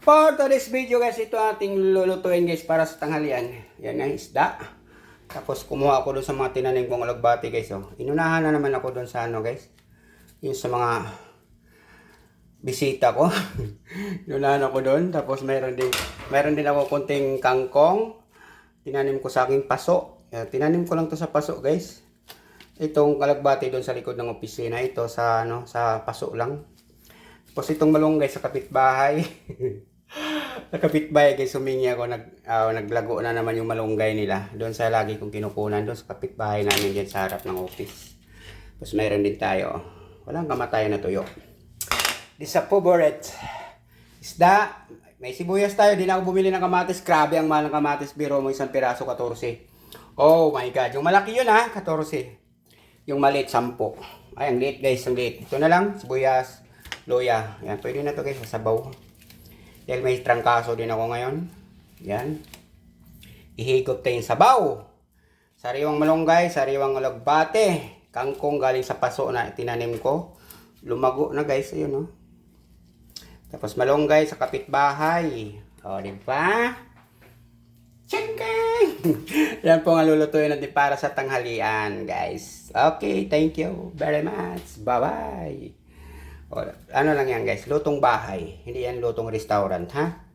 For today's video guys, ito ating lulutuin guys para sa tanghalian. Yan ang isda. Tapos kumuha ako doon sa mga tinanim kong alagbati guys. Oh. Inunahan na naman ako doon sa ano guys. Yung sa mga bisita ko. Inunahan ako doon. Tapos mayroon din ako konting kangkong. Tinanim ko sa aking paso. Tinanim ko lang to sa paso guys. Itong kalagbati doon sa likod ng opisina. Ito sa sa paso lang. Tapos itong malunggay sa kapitbahay. Sa kapitbahay guys, humingi ako, naglago na naman yung malunggay nila. Doon sa lagi kong kinukunan, doon sa kapitbahay namin dyan sa harap ng office. Tapos mayroon din tayo. Walang kamatayan na tuyo. This is a favorite isda. May sibuyas tayo. Di na ako bumili ng kamatis. Grabe ang mahal ng kamatis. Biro mo isang piraso, 14. Oh my God. Yung malaki yun ha, 14. Yung maliit, 10. Ay, ang liit guys, ang liit. Ito na lang, sibuyas, luya. Yan, pwede na to guys, sa sabaw. Dahil may trangkaso din ako ngayon. Yan. Ihigop tayong sabaw. Sariwang malunggay, sariwang alagbate. Kangkong galing sa paso na tinanim ko. Lumago na guys, ayun oh. Tapos malunggay sa kapitbahay. O, diba? Tiyangkang! Yan po nga lulutuin natin para sa tanghalian, guys. Okay, thank you very much. Bye-bye. O, ano lang yan, guys. Lutong bahay. Hindi yan lutong restaurant, ha?